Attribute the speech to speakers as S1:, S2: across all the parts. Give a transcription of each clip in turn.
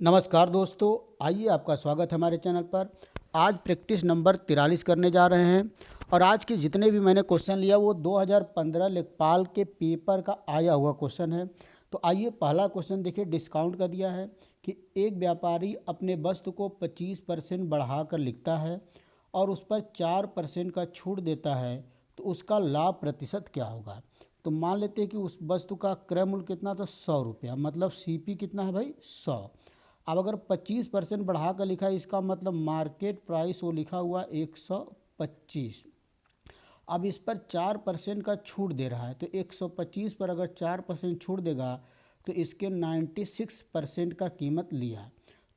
S1: नमस्कार दोस्तों, आइए आपका स्वागत है हमारे चैनल पर। आज प्रैक्टिस नंबर 43 करने जा रहे हैं और आज के जितने भी मैंने क्वेश्चन लिया वो 2015 लेखपाल के पेपर का आया हुआ क्वेश्चन है। तो आइए पहला क्वेश्चन देखिए, डिस्काउंट का दिया है कि एक व्यापारी अपने वस्तु को 25% बढ़ाकर लिखता है और उस पर 4% का छूट देता है, तो उसका लाभ प्रतिशत क्या होगा। तो मान लेते हैं कि उस वस्तु का क्रय मूल्य कितना था, 100 रुपया, मतलब सीपी कितना है भाई, 100। अब अगर 25% बढ़ा कर लिखा है, इसका मतलब मार्केट प्राइस वो लिखा हुआ 125। अब इस पर 4% का छूट दे रहा है, तो 125 पर अगर 4% छूट देगा तो इसके 96% का कीमत लिया।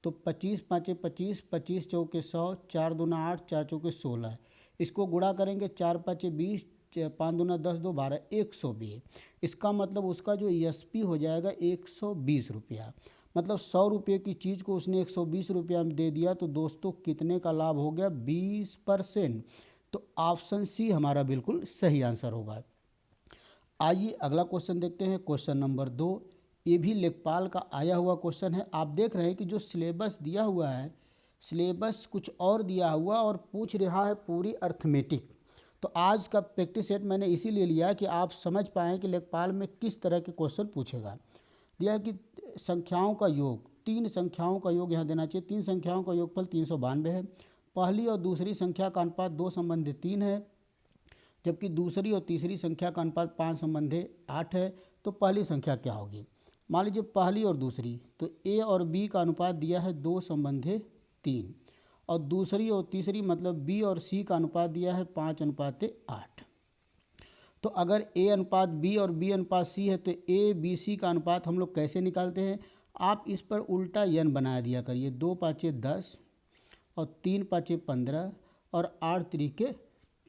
S1: तो 25×5 = 25, 25×4 = 100, 4×2 = 8, 4×4 = 16। इसको गुणा करेंगे, 4×5 = 20, 5×2 = 10, 2 = 12, 120। इसका मतलब उसका जो ईएसपी हो जाएगा 120 रुपया। मतलब 100 रुपये की चीज़ को उसने 120 रुपया में दे दिया, तो दोस्तों कितने का लाभ हो गया, 20%। तो ऑप्शन सी हमारा बिल्कुल सही आंसर होगा। आइए अगला क्वेश्चन देखते हैं, क्वेश्चन नंबर 2। ये भी लेखपाल का आया हुआ क्वेश्चन है। आप देख रहे हैं कि जो सिलेबस दिया हुआ है, सिलेबस कुछ और दिया हुआ और पूछ रहा है पूरी अर्थमेटिक। तो आज का प्रैक्टिस सेट मैंने इसीलिए लिया कि आप समझ पाएँ कि लेखपाल में किस तरह के क्वेश्चन पूछेगा। दिया है कि संख्याओं का योग, 3 संख्याओं का योग यहाँ देना चाहिए। 3 संख्याओं का योगफल 392 है। पहली और दूसरी संख्या का अनुपात 2:3 है, जबकि दूसरी और तीसरी संख्या का अनुपात 5:8 है। तो पहली संख्या क्या होगी। मान लीजिए पहली और दूसरी, तो ए और बी का अनुपात दिया है 2:3, और दूसरी और तीसरी मतलब बी और सी का अनुपात दिया है 5:8। तो अगर ए अनुपात बी और बी अनुपात सी है, तो ए बी सी का अनुपात हम लोग कैसे निकालते हैं। आप इस पर उल्टा यन बना दिया करिए, 2×5 = 10 और 3×5 = 15 और 8×3 =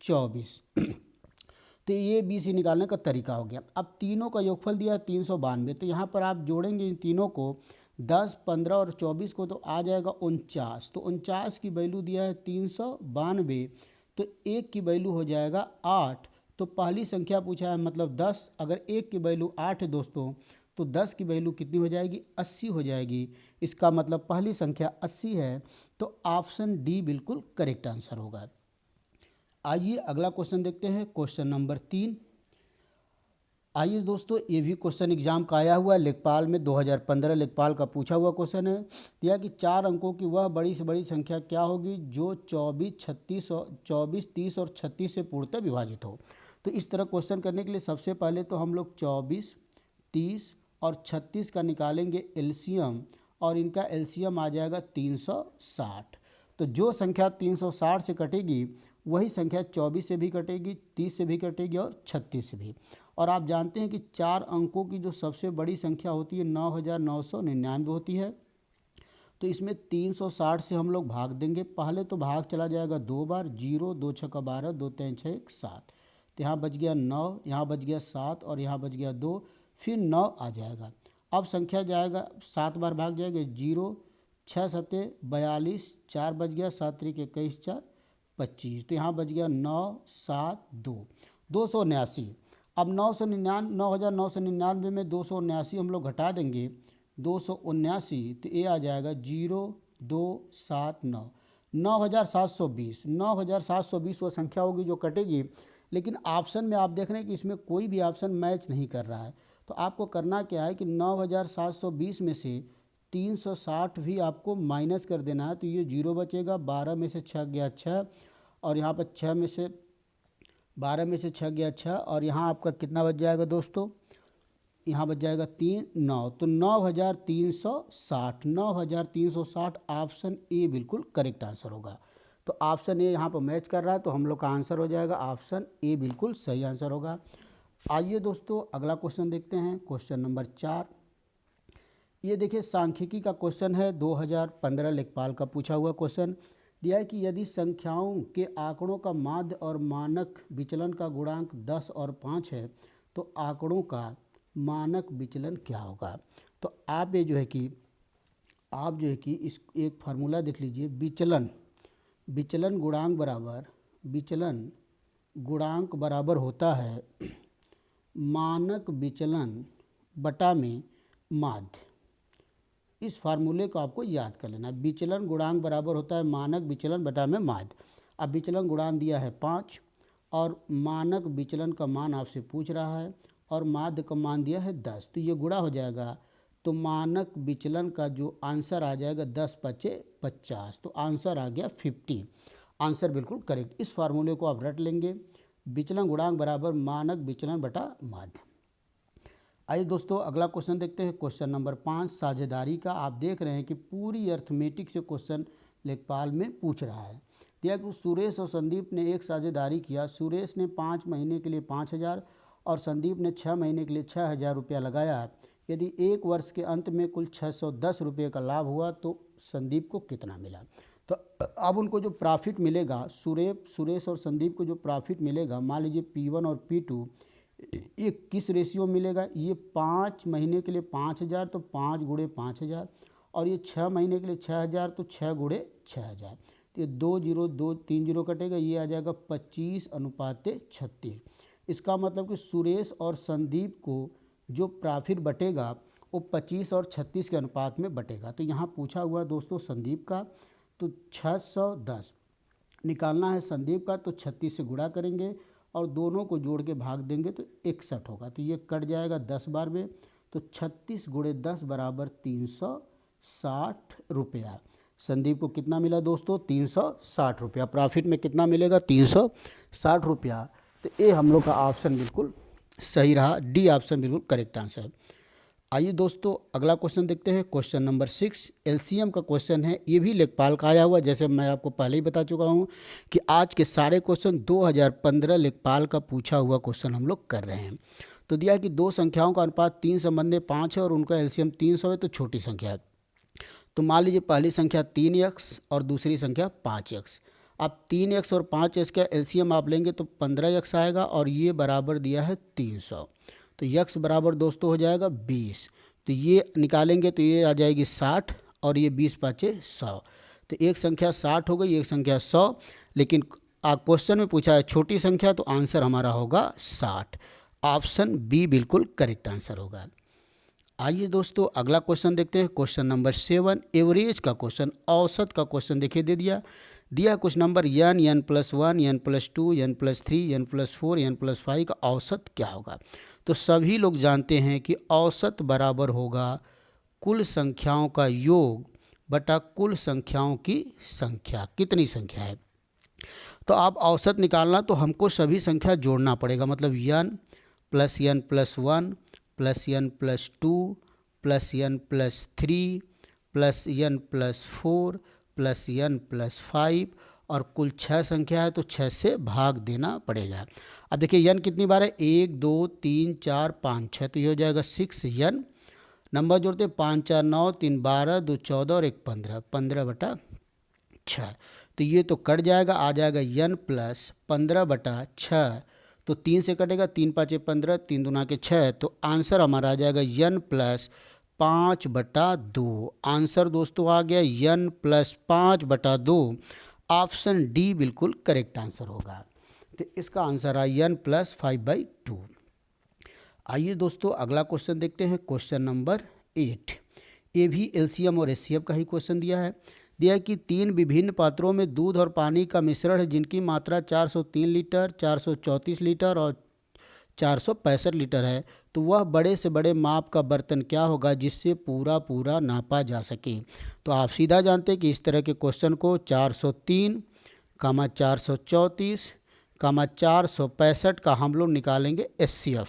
S1: 24। तो ये बी सी निकालने का तरीका हो गया। अब तीनों का योगफल दिया है 392, तो यहाँ पर आप जोड़ेंगे इन तीनों को, 10, 15 और 24 को, तो आ जाएगा 49। तो 49 की वैल्यू दिया है 392, तो एक की वैल्यू हो जाएगा 8। तो पहली संख्या पूछा है मतलब 10, अगर एक की वैल्यू 8 है दोस्तों, तो 10 की वैल्यू कितनी हो जाएगी, 80 हो जाएगी। इसका मतलब पहली संख्या 80 है। तो ऑप्शन डी बिल्कुल करेक्ट आंसर होगा। आइए अगला क्वेश्चन देखते हैं, क्वेश्चन नंबर 3। आइए दोस्तों, ये भी क्वेश्चन एग्जाम का आया हुआ है, लेखपाल में 2015 लेखपाल का पूछा हुआ क्वेश्चन है। यह कि 4 अंकों की वह बड़ी से बड़ी संख्या क्या होगी जो 24, 30 और 36 से पूर्णतः विभाजित हो। तो इस तरह क्वेश्चन करने के लिए सबसे पहले तो हम लोग 24, 30 और 36 का निकालेंगे एलसीएम, और इनका एलसीएम आ जाएगा 360। तो जो संख्या 360 से कटेगी वही संख्या 24 से भी कटेगी, 30 से भी कटेगी और 36 से भी। और आप जानते हैं कि 4 अंकों की जो सबसे बड़ी संख्या होती है 9999 होती है। तो इसमें 360 से हम लोग भाग देंगे। पहले तो भाग चला जाएगा 2 बार, 0, 2 छक्का 12, 2 3 6 1 7। तो यहाँ बच गया 9, यहाँ बच गया 7 और यहाँ बच गया 2, फिर 9 आ जाएगा। अब संख्या जाएगा 7 बार भाग जाएगा, 0, 6 सते 42, 4 बच गया, 7 त्रिक 21, 4 25। तो यहाँ बच गया 9 7 2, 279। अब 9,999 में 279 हम लोग घटा देंगे, 279, तो ये आ जाएगा 0,279, 9,720। 9,720 वो संख्या होगी जो कटेगी। लेकिन ऑप्शन में आप देख रहे हैं कि इसमें कोई भी ऑप्शन मैच नहीं कर रहा है। तो आपको करना क्या है कि 9,720 में से 360 भी आपको माइनस कर देना है। तो ये 0 बचेगा, 12 में से 6 गया 6, और यहाँ पर 6 में से 12 में से 6 गया 6, और यहाँ आपका कितना बच जाएगा दोस्तों, यहाँ बच जाएगा 3 9। तो 9,360, 9,360 ऑप्शन ए बिल्कुल करेक्ट आंसर होगा। तो ऑप्शन ए यहाँ पर मैच कर रहा है, तो हम लोग का आंसर हो जाएगा ऑप्शन ए बिल्कुल सही आंसर होगा। आइए दोस्तों अगला क्वेश्चन देखते हैं, क्वेश्चन नंबर 4। ये देखिए सांख्यिकी का क्वेश्चन है, 2015 लेखपाल का पूछा हुआ क्वेश्चन। दिया है कि यदि संख्याओं के आंकड़ों का माध्य और मानक विचलन का गुणांक 10 और 5 है, तो आंकड़ों का मानक विचलन क्या होगा। तो आप ये जो है कि इस एक फार्मूला देख लीजिए, विचलन गुणांक बराबर होता है मानक विचलन बटा में माध्य। इस फार्मूले को आपको याद कर लेना है। विचलन गुणांक बराबर होता है मानक विचलन बटा में माध्य। अब विचलन गुणांक दिया है 5 और मानक विचलन का मान आपसे पूछ रहा है और माध्य का मान दिया है 10, तो ये गुणा हो जाएगा। तो मानक विचलन का जो आंसर आ जाएगा 10 पचे 50, तो आंसर आ गया 50। आंसर बिल्कुल करेक्ट। इस फार्मूले को आप रट लेंगे, विचलन गुणांक बराबर मानक विचलन बटा माध्य। आइए दोस्तों अगला क्वेश्चन देखते हैं। क्वेश्चन नंबर 5 साझेदारी का। आप देख रहे हैं कि पूरी अर्थमेटिक से क्वेश्चन लेखपाल में पूछ रहा है। दिया कि सुरेश और संदीप ने एक साझेदारी किया। सुरेश ने 5 महीने के लिए 5,000 और संदीप ने 6 महीने के लिए 6,000 रुपया लगाया। यदि एक वर्ष के अंत में कुल 610 रुपये का लाभ हुआ तो संदीप को कितना मिला। तो अब उनको जो प्रॉफिट मिलेगा, सुरेश और संदीप को जो प्रॉफिट मिलेगा, मान लीजिए P1 और P2, ये किस रेशियो मिलेगा। ये 5 महीने के लिए 5,000 तो 5 गुणे 5,000, और ये 6 महीने के लिए 6,000 तो 6 गुणे 6,000। तो ये 2 0 2 3 0 कटेगा, ये आ जाएगा 25:36। इसका मतलब कि सुरेश और संदीप को जो प्रॉफिट बटेगा वो 25 और 36 के अनुपात में बटेगा। तो यहाँ पूछा हुआ दोस्तों संदीप का, तो 610 निकालना है संदीप का, तो 36 से गुणा करेंगे और दोनों को जोड़ के भाग देंगे तो 61 होगा। तो ये कट जाएगा 10 बार में, तो 36 गुणे 10 बराबर 360 रुपया। संदीप को कितना मिला दोस्तों, 360 रुपया। प्रॉफिट में कितना मिलेगा, 360 रुपया। तो ये हम लोग का ऑप्शन बिल्कुल सही रहा, डी ऑप्शन बिल्कुल करेक्ट आंसर। आइए दोस्तों अगला क्वेश्चन देखते हैं। क्वेश्चन नंबर 6 एलसीएम का क्वेश्चन है। ये भी लेखपाल का आया हुआ, जैसे मैं आपको पहले ही बता चुका हूँ कि आज के सारे क्वेश्चन 2015 लेखपाल का पूछा हुआ क्वेश्चन हम लोग कर रहे हैं। तो दिया कि दो संख्याओं का अनुपात 3 संबंध में 5 है और उनका एलसीएम 300 है, तो छोटी संख्या है। तो मान लीजिए पहली संख्या 3x और दूसरी संख्या 5x। अब 3x और 5x का एलसीएम आप लेंगे तो 15x आएगा और ये बराबर दिया है 300। तो x बराबर दोस्तों हो जाएगा 20। तो ये निकालेंगे तो ये आ जाएगी 60 और ये 20 5 100। तो एक संख्या 60 हो गई, एक संख्या 100, लेकिन क्वेश्चन में पूछा है छोटी संख्या, तो आंसर हमारा होगा 60। ऑप्शन बी बिल्कुल करेक्ट आंसर होगा। आइए दोस्तों अगला क्वेश्चन देखते हैं। क्वेश्चन नंबर 7 एवरेज का क्वेश्चन, औसत का क्वेश्चन देखिए दिया कुछ number n, n+1, n+2, n+3, n+4, n+5 का औसत क्या होगा। तो सभी लोग जानते हैं कि औसत बराबर होगा कुल संख्याओं का योग बटा कुल संख्याओं की संख्या। कितनी संख्या है, तो आप औसत निकालना तो हमको सभी संख्या जोड़ना पड़ेगा। मतलब n + n+1 + n+2 + n+3 + n+4 + n+5 और कुल 6 संख्या है तो 6 से भाग देना पड़ेगा। अब देखिए n कितनी बार है, 1 2 3 4 5 6, तो ये हो जाएगा 6n। नंबर जोड़ते 5 4 9 3 12 2 14 और 1 15, 15/6। तो ये तो कट जाएगा, आ जाएगा n + 15/6। तो 3 से कटेगा, 3 5 15, 3 दूना के 6, तो आंसर हमारा आ जाएगा n + 5/2। आंसर दोस्तों आ गया n + 5/2। ऑप्शन डी बिल्कुल करेक्ट आंसर होगा। तो इसका आंसर है n + 5/2। आइए दोस्तों अगला क्वेश्चन देखते हैं। क्वेश्चन नंबर 8, ये भी एलसीएम और एचसीएफ का ही क्वेश्चन दिया है कि 3 विभिन्न पात्रों में दूध और पानी का मिश्रण है जिनकी मात्रा 403 लीटर, 434 लीटर और 465 लीटर है। तो वह बड़े से बड़े माप का बर्तन क्या होगा जिससे पूरा नापा जा सके। तो आप सीधा जानते हैं कि इस तरह के क्वेश्चन को 403, 434, 465 का हम लोग निकालेंगे एचसीएफ।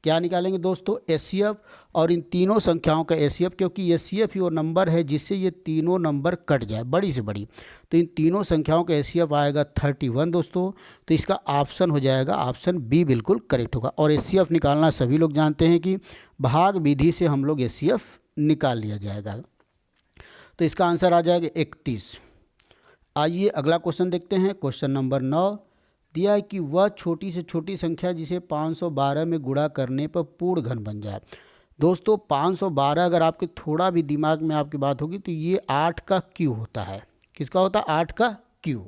S1: क्या निकालेंगे दोस्तों, एचसीएफ। और इन तीनों संख्याओं का एचसीएफ, क्योंकि एचसीएफ ही वो नंबर है जिससे ये तीनों नंबर कट जाए बड़ी से बड़ी। तो इन तीनों संख्याओं का एचसीएफ आएगा 31 दोस्तों। तो इसका ऑप्शन हो जाएगा ऑप्शन बी बिल्कुल करेक्ट होगा। और एचसीएफ निकालना सभी लोग जानते हैं कि भाग विधि से हम लोग एचसीएफ निकाल लिया जाएगा। तो इसका आंसर आ जाएगा 31। आइए अगला क्वेश्चन देखते हैं। क्वेश्चन नंबर 9 दिया है कि वह छोटी से छोटी संख्या जिसे 512 में गुणा करने पर पूर्ण घन बन जाए। दोस्तों 512 अगर आपके थोड़ा भी दिमाग में आपकी बात होगी तो ये 8 का क्यू होता है। किसका होता है, 8 का क्यू।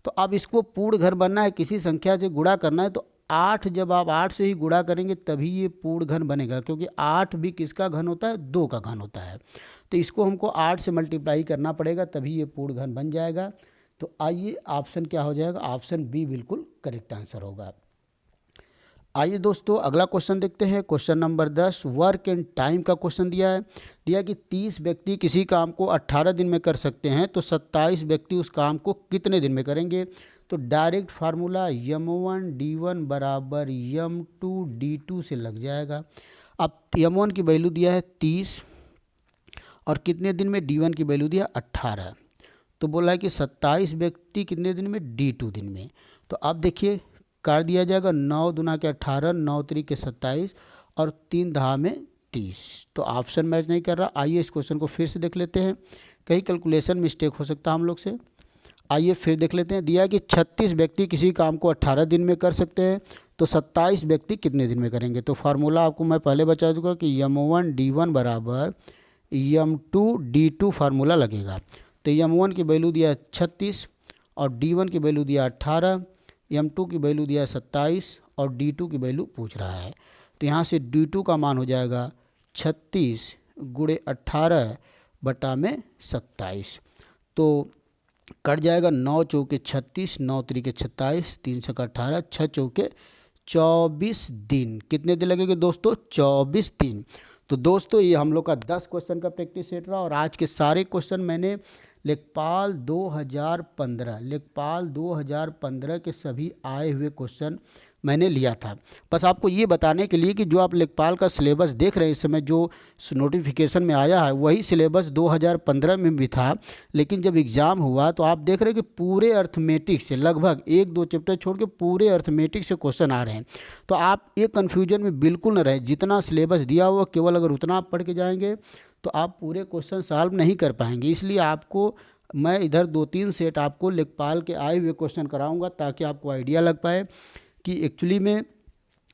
S1: तो अब इसको पूर्ण घन बनना है, किसी संख्या से गुणा करना है, तो 8 जब आप 8 से ही गुणा करेंगे तभी ये पूर्ण घन बनेगा, क्योंकि 8 भी किसका घन होता है? 2 का घन होता है। तो इसको हमको 8 से मल्टीप्लाई करना पड़ेगा तभी ये पूर्ण घन बन जाएगा। तो आइए ऑप्शन क्या हो जाएगा? ऑप्शन बी बिल्कुल करेक्ट आंसर होगा। आइए दोस्तों अगला क्वेश्चन देखते हैं। Question number 10 work and time का क्वेश्चन दिया है। दिया कि 30 व्यक्ति किसी काम को 18 दिन में कर सकते हैं, तो 27 व्यक्ति उस काम को कितने दिन में करेंगे? तो डायरेक्ट फार्मूला m1 d1 बराबर m2 d2 से लग जाएगा। अब m1 की वैल्यू दिया है 30 और कितने दिन में? d1 की वैल्यू दिया 18, तो बोला है कि 27 व्यक्ति कितने दिन में? d2 दिन में। तो अब देखिए कर दिया जाएगा 9 दूना के 18, 9 3 के 27 और 3 दहा में 30। तो ऑप्शन मैच नहीं कर रहा। आइए इस क्वेश्चन को फिर से देख लेते हैं, कहीं कैलकुलेशन मिस्टेक हो सकता है हम लोग से। आइए फिर देख लेते हैं। दिया कि 36 व्यक्ति किसी काम को 18 दिन में कर सकते हैं, तो 27 व्यक्ति कितने दिन में करेंगे? तो फार्मूला आपको मैं पहले बता दूंगा कि m1 d1 बराबर m2 d2 फार्मूला लगेगा। तो m1 की वैल्यू दिया 36 और d1 की वैल्यू दिया 18, m2 की वैल्यू दिया 27 और d2 की वैल्यू पूछ रहा है। तो यहाँ से d2 का मान हो जाएगा 36 गुणे 18 बटा में 27। तो कट जाएगा 9 चौके 36, 9 त्रिके 27, 3 छक्का 18, 6 चौके 24 दिन। कितने दिन लगेंगे दोस्तों? 24 दिन। तो दोस्तों ये हम लोग का 10 क्वेश्चन का प्रैक्टिस सेट रहा और आज के सारे क्वेश्चन मैंने लेखपाल 2015 के सभी आए हुए क्वेश्चन मैंने लिया था। बस आपको ये बताने के लिए कि जो आप लेखपाल का सिलेबस देख रहे हैं इस समय, जो नोटिफिकेशन में आया है वही सिलेबस 2015 में भी था, लेकिन जब एग्ज़ाम हुआ तो आप देख रहे हैं कि पूरे अर्थमेटिक से लगभग 1-2 चैप्टर छोड़ के पूरे अर्थमेटिक से क्वेश्चन आ रहे हैं। तो आप ये कन्फ्यूजन में बिल्कुल न रहे, जितना सिलेबस दिया हुआ केवल अगर उतना आप पढ़ के जाएंगे तो आप पूरे क्वेश्चन सॉल्व नहीं कर पाएंगे। इसलिए आपको मैं इधर 2-3 सेट आपको लेखपाल के आए हुए क्वेश्चन कराऊंगा ताकि आपको आइडिया लग पाए कि एक्चुअली में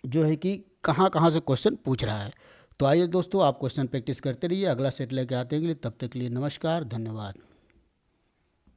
S1: जो है कि कहाँ कहाँ से क्वेश्चन पूछ रहा है। तो आइए दोस्तों आप क्वेश्चन प्रैक्टिस करते रहिए, अगला सेट लेके आते हैं। तब तक के लिए नमस्कार, धन्यवाद।